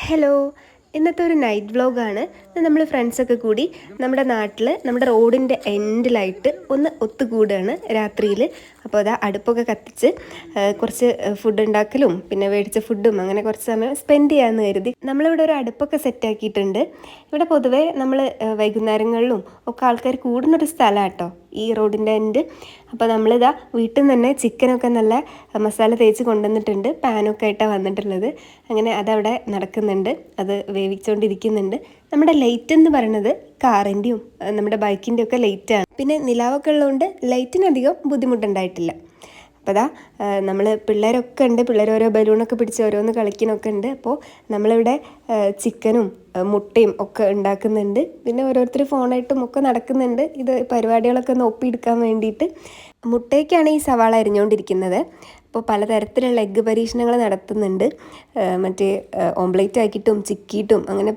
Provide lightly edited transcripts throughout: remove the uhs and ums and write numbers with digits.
Hello, ഇന്നത്തെ ഒരു night വ്ലോഗാണ്. നമ്മൾ ഫ്രണ്ട്സൊക്കെ കൂടി നമ്മുടെ നാട്ടിൽ നമ്മുടെ റോഡിൻ്റെ എൻഡിലായിട്ട് ഒന്ന് ഒത്തുകൂടുകയാണ് രാത്രിയിൽ. അപ്പോൾ അതാ അടുപ്പൊക്കെ കത്തിച്ച് കുറച്ച് ഫുഡ് ഉണ്ടാക്കലും പിന്നെ മേടിച്ച ഫുഡും അങ്ങനെ കുറച്ച് സമയം സ്പെൻഡ് ചെയ്യാമെന്ന് കരുതി നമ്മളിവിടെ ഒരു അടുപ്പൊക്കെ സെറ്റാക്കിയിട്ടുണ്ട്. ഇവിടെ പൊതുവേ നമ്മൾ വൈകുന്നേരങ്ങളിലും ഒക്കെ ആൾക്കാർ കൂടുന്നൊരു സ്ഥലമാണ് കേട്ടോ ഈ റോഡിൻ്റെ എൻഡ്. അപ്പോൾ നമ്മളിതാ വീട്ടിൽ നിന്ന് തന്നെ ചിക്കനൊക്കെ നല്ല മസാല തേച്ച് കൊണ്ടുവന്നിട്ടുണ്ട്. പാനൊക്കെ ആയിട്ടാണ് വന്നിട്ടുള്ളത്. അങ്ങനെ അതവിടെ നടക്കുന്നുണ്ട്, അത് വേവിച്ചുകൊണ്ടിരിക്കുന്നുണ്ട്. നമ്മുടെ ലൈറ്റ് എന്ന് പറയുന്നത് കാറിൻ്റെയും നമ്മുടെ ബൈക്കിൻ്റെയും ഒക്കെ ലൈറ്റാണ്. പിന്നെ നിലാവൊക്കെ ഉള്ളതുകൊണ്ട് ലൈറ്റിനധികം ബുദ്ധിമുട്ടുണ്ടായിട്ടില്ല. അപ്പോൾ അതാ നമ്മൾ പിള്ളേരൊക്കെ ഉണ്ട്, പിള്ളേർ ഓരോ ബലൂണൊക്കെ പിടിച്ച് ഓരോന്ന് കളിക്കുന്നൊക്കെ ഉണ്ട്. അപ്പോൾ നമ്മളിവിടെ ചിക്കനും മുട്ടയും ഒക്കെ ഉണ്ടാക്കുന്നുണ്ട്. പിന്നെ ഓരോരുത്തർ ഫോണായിട്ടും ഒക്കെ നടക്കുന്നുണ്ട്. ഇത് പരിപാടികളൊക്കെ ഒന്ന് ഒപ്പിയെടുക്കാൻ വേണ്ടിയിട്ട്. മുട്ടയ്ക്കാണ് ഈ സവാള അരിഞ്ഞുകൊണ്ടിരിക്കുന്നത്. അപ്പോൾ പലതരത്തിലുള്ള എഗ്ഗ് പരീക്ഷണങ്ങൾ നടത്തുന്നുണ്ട്. മറ്റേ ഓംപ്ലേറ്റ് ആക്കിയിട്ടും ചിക്കിയിട്ടും അങ്ങനെ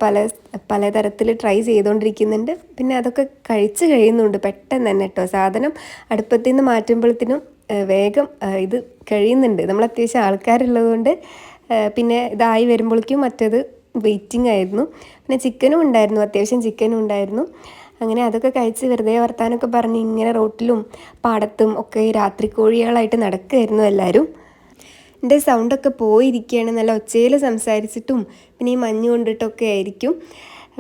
പലതരത്തിൽ ട്രൈ ചെയ്തുകൊണ്ടിരിക്കുന്നുണ്ട്. പിന്നെ അതൊക്കെ കഴിച്ച് കഴിയുന്നുണ്ട് പെട്ടെന്ന് തന്നെ കേട്ടോ. സാധനം അടുപ്പത്തിൽ നിന്ന് മാറ്റുമ്പോഴത്തേനും വേഗം ഇത് കഴിയുന്നുണ്ട്. നമ്മൾ അത്യാവശ്യം ആൾക്കാരുള്ളതുകൊണ്ട് പിന്നെ ഇതായി വരുമ്പോഴേക്കും മറ്റേത് വെയിറ്റിംഗ് ആയിരുന്നു. പിന്നെ ചിക്കനും ഉണ്ടായിരുന്നു, അത്യാവശ്യം ചിക്കനും ഉണ്ടായിരുന്നു. അങ്ങനെ അതൊക്കെ കഴിച്ച് വെറുതെ വർത്താനൊക്കെ പറഞ്ഞ് ഇങ്ങനെ റോട്ടിലും പാടത്തും ഒക്കെ രാത്രി കോഴികളായിട്ട് നടക്കുമായിരുന്നു എല്ലാവരും. എൻ്റെ സൗണ്ടൊക്കെ പോയിരിക്കുകയാണ്, നല്ല ഒച്ചയിൽ സംസാരിച്ചിട്ടും പിന്നെ ഈ മഞ്ഞ് കൊണ്ടിട്ടൊക്കെ ആയിരിക്കും.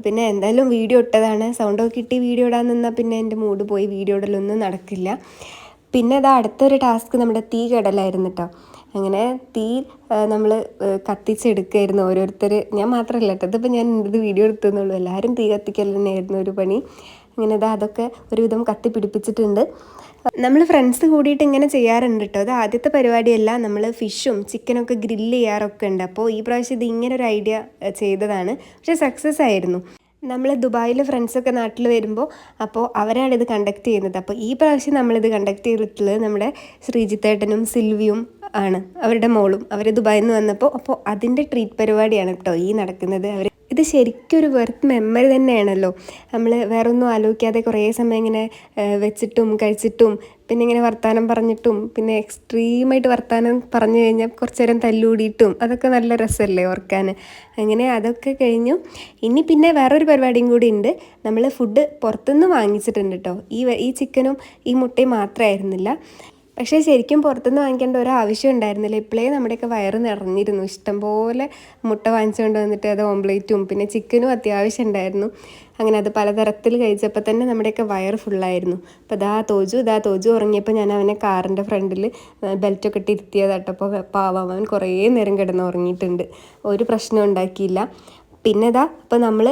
പിന്നെ എന്തായാലും വീഡിയോ ഇട്ടതാണ്. സൗണ്ടൊക്കെ കിട്ടി വീഡിയോ ഇടാൻ നിന്നാൽ പിന്നെ എൻ്റെ മൂഡ് പോയി, വീഡിയോ ഇടലൊന്നും നടക്കില്ല. പിന്നെ അതാ അടുത്തൊരു ടാസ്ക് നമ്മുടെ തീ കെടലായിരുന്നു കേട്ടോ. അങ്ങനെ തീ നമ്മൾ കത്തിച്ചെടുക്കുമായിരുന്നു ഓരോരുത്തർ. ഞാൻ മാത്രമല്ല കേട്ടോ, ഇതിപ്പോൾ ഞാൻ ഇത് വീഡിയോ എടുത്തുന്നുള്ളൂ. എല്ലാവരും തീ കത്തിക്കൽ തന്നെയായിരുന്നു ഒരു പണി. അങ്ങനെ അതൊക്കെ ഒരുവിധം കത്തി പിടിപ്പിച്ചിട്ടുണ്ട്. നമ്മൾ ഫ്രണ്ട്സ് കൂടിയിട്ട് ഇങ്ങനെ ചെയ്യാറുണ്ട് കേട്ടോ. അത് ആദ്യത്തെ പരിപാടിയല്ല. നമ്മൾ ഫിഷും ചിക്കനൊക്കെ ഗ്രില്ല് ചെയ്യാറൊക്കെ ഉണ്ട്. അപ്പോൾ ഈ പ്രാവശ്യം ഇത് ഇങ്ങനെ ഒരു ഐഡിയ ചെയ്തതാണ്. പക്ഷേ സക്സസ് ആയിരുന്നു. നമ്മൾ ദുബായിൽ ഫ്രണ്ട്സൊക്കെ നാട്ടിൽ വരുമ്പോൾ അപ്പോൾ അവരാണ് ഇത് കണ്ടക്ട് ചെയ്യുന്നത്. അപ്പോൾ ഈ പ്രാവശ്യം നമ്മളിത് കണ്ടക്ട് ചെയ്തിട്ടുള്ളത് നമ്മുടെ ശ്രീജിത്തേട്ടനും സിൽവിയും ആണ്, അവരുടെ മോളും. അവർ ദുബായിൽ നിന്ന് വന്നപ്പോൾ അപ്പോൾ അതിൻ്റെ ട്രീറ്റ് പരിപാടിയാണ് കേട്ടോ ഈ നടക്കുന്നത്. ഇത് ശരിക്കും ഒരു വെർത്ത് മെമ്മറി തന്നെയാണല്ലോ. നമ്മൾ വേറെ ഒന്നും ആലോചിക്കാതെ കുറേ സമയം ഇങ്ങനെ വെച്ചിട്ടും കഴിച്ചിട്ടും പിന്നെ ഇങ്ങനെ വർത്തമാനം പറഞ്ഞിട്ടും പിന്നെ എക്സ്ട്രീമായിട്ട് വർത്തമാനം പറഞ്ഞു കഴിഞ്ഞാൽ കുറച്ച് നേരം തല്ലുകൂടിയിട്ടും അതൊക്കെ നല്ല രസമല്ലേ ഓർക്കാൻ. അങ്ങനെ അതൊക്കെ കഴിഞ്ഞു. ഇനി പിന്നെ വേറൊരു പരിപാടിയും കൂടി ഉണ്ട്. നമ്മൾ ഫുഡ് പുറത്തുനിന്ന് വാങ്ങിച്ചിട്ടുണ്ട് കേട്ടോ. ഈ ചിക്കനും ഈ മുട്ടയും മാത്രമായിരുന്നില്ല. പക്ഷേ ശരിക്കും പുറത്തുനിന്ന് വാങ്ങിക്കേണ്ട ഒരു ആവശ്യം ഉണ്ടായിരുന്നില്ല. ഇപ്പോഴേ നമ്മുടെയൊക്കെ വയറ് നിറഞ്ഞിരുന്നു. ഇഷ്ടംപോലെ മുട്ട വാങ്ങിച്ചുകൊണ്ട് വന്നിട്ട് അത് ഓംപ്ലേറ്റും പിന്നെ ചിക്കനും അത്യാവശ്യം ഉണ്ടായിരുന്നു. അങ്ങനെ അത് പലതരത്തിൽ കഴിച്ചപ്പോൾ തന്നെ നമ്മുടെയൊക്കെ വയറ് ഫുള്ളായിരുന്നു. അപ്പോൾ തോജു ഉറങ്ങിയപ്പോൾ ഞാൻ അവനെ കാറിൻ്റെ ഫ്രണ്ടിൽ ബെൽറ്റൊക്കെ ഇട്ട് ഇരുത്തിയതാട്ടോ. അപ്പോൾ പാവം അവൻ കുറേ നേരം കിടന്ന് ഉറങ്ങിയിട്ടുണ്ട്, ഒരു പ്രശ്നം ഉണ്ടാക്കിയില്ല. പിന്നെ അപ്പോൾ നമ്മൾ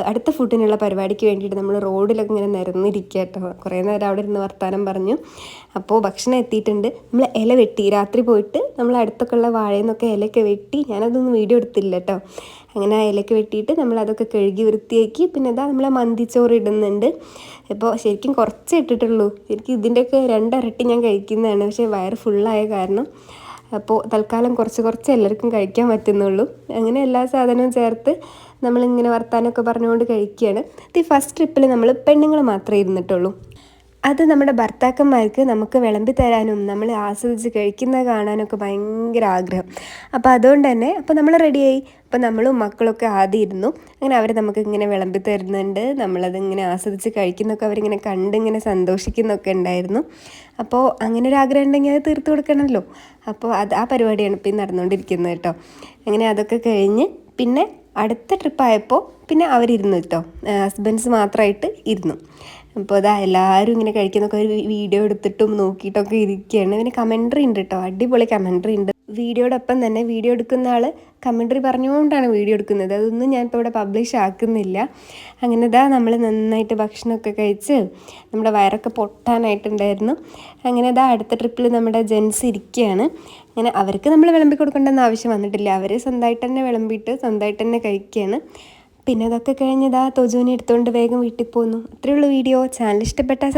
അടുത്ത ഫുഡിനുള്ള പരിപാടിക്ക് വേണ്ടിയിട്ട് നമ്മൾ റോഡിലൊക്കെ ഇങ്ങനെ നിരന്നിരിക്കുക കേട്ടോ. കുറേ നേരം അവിടെ ഇരുന്ന് വർത്താനം പറഞ്ഞു. അപ്പോൾ ഭക്ഷണം എത്തിയിട്ടുണ്ട്. നമ്മൾ ഇല വെട്ടി, രാത്രി പോയിട്ട് നമ്മൾ അടുത്തൊക്കെ ഉള്ള വാഴയിൽ നിന്നൊക്കെ ഇലയൊക്കെ വെട്ടി. ഞാനതൊന്നും വീഡിയോ എടുത്തില്ല കേട്ടോ. അങ്ങനെ ആ ഇലയൊക്കെ വെട്ടിയിട്ട് നമ്മളതൊക്കെ കഴുകി വൃത്തിയാക്കി. പിന്നെ നമ്മൾ മന്തിച്ചോറ് ഇടുന്നുണ്ട്. ഇപ്പോൾ ശരിക്കും കുറച്ചേ ഇട്ടിട്ടുള്ളൂ. ശരിക്കും ഇതിൻ്റെയൊക്കെ 2 ഇരട്ടി ഞാൻ കഴിക്കുന്നതാണ്. പക്ഷേ വയറ് ഫുള്ളായ കാരണം അപ്പോൾ തൽക്കാലം കുറച്ച് എല്ലാവർക്കും കഴിക്കാൻ പറ്റുന്നുള്ളൂ. അങ്ങനെ എല്ലാ സാധനവും ചേർത്ത് നമ്മളിങ്ങനെ വർത്താനമൊക്കെ പറഞ്ഞുകൊണ്ട് കഴിക്കുകയാണ്. ഈ ഫസ്റ്റ് ട്രിപ്പിൽ നമ്മൾ പെണ്ണുങ്ങൾ മാത്രമേ ഇരുന്നിട്ടുള്ളൂ. അത് നമ്മുടെ ഭർത്താക്കന്മാർക്ക് നമുക്ക് വിളമ്പി തരാനും നമ്മൾ ആസ്വദിച്ച് കഴിക്കുന്നത് കാണാനൊക്കെ ഭയങ്കര ആഗ്രഹം. അപ്പോൾ അതുകൊണ്ട് തന്നെ അപ്പോൾ നമ്മൾ റെഡിയായി. അപ്പോൾ നമ്മളും മക്കളൊക്കെ ആദ്യം ഇരുന്നു. അങ്ങനെ അവർ നമുക്ക് ഇങ്ങനെ വിളമ്പി തരുന്നുണ്ട്. നമ്മളതിങ്ങനെ ആസ്വദിച്ച് കഴിക്കുന്നൊക്കെ അവരിങ്ങനെ കണ്ടിങ്ങനെ സന്തോഷിക്കുന്നൊക്കെ ഉണ്ടായിരുന്നു. അപ്പോൾ അങ്ങനെ ഒരു ആഗ്രഹം ഉണ്ടെങ്കിൽ അത് തീർത്ത് കൊടുക്കണമല്ലോ. അപ്പോൾ ആ പരിപാടിയാണ് ഇപ്പോൾ നടന്നുകൊണ്ടിരിക്കുന്നത് കേട്ടോ. അങ്ങനെ അതൊക്കെ കഴിഞ്ഞ് പിന്നെ അടുത്ത ട്രിപ്പായപ്പോൾ പിന്നെ അവരിരുന്നു കേട്ടോ. ഹസ്ബൻഡ്സ് മാത്രമായിട്ട് ഇരുന്നു. അപ്പോൾ എല്ലാവരും ഇങ്ങനെ കഴിക്കുന്നൊക്കെ ഒരു വീഡിയോ എടുത്തിട്ടും നോക്കിയിട്ടൊക്കെ ഇരിക്കുകയാണ്. പിന്നെ കമൻട്രി ഉണ്ട് കേട്ടോ, അടിപൊളി കമൻട്രി ഉണ്ട്. വീഡിയോടൊപ്പം തന്നെ വീഡിയോ എടുക്കുന്ന ആൾ കമൻട്രി പറഞ്ഞുകൊണ്ടാണ് വീഡിയോ എടുക്കുന്നത്. അതൊന്നും ഞാനിപ്പോൾ ഇവിടെ പബ്ലിഷ് ആക്കുന്നില്ല. അങ്ങനെ നമ്മൾ നന്നായിട്ട് ഭക്ഷണമൊക്കെ കഴിച്ച് നമ്മുടെ വയറൊക്കെ പൊട്ടാനായിട്ടുണ്ടായിരുന്നു. അങ്ങനെ അടുത്ത ട്രിപ്പിൽ നമ്മുടെ ജെൻസ് ഇരിക്കുകയാണ്. അങ്ങനെ അവർക്ക് നമ്മൾ വിളമ്പി കൊടുക്കേണ്ടെന്ന് ആവശ്യം വന്നിട്ടില്ല. അവർ സ്വന്തമായിട്ട് തന്നെ വിളമ്പിയിട്ട് സ്വന്തമായിട്ട് തന്നെ കഴിക്കുകയാണ്. പിന്നെ അതൊക്കെ കഴിഞ്ഞ് തോജുവിനെ എടുത്തുകൊണ്ട് വേഗം വീട്ടിൽ പോന്നു. അത്രയേ ഉള്ളൂ വീഡിയോ. ചാനൽ ഇഷ്ടപ്പെട്ടാൽ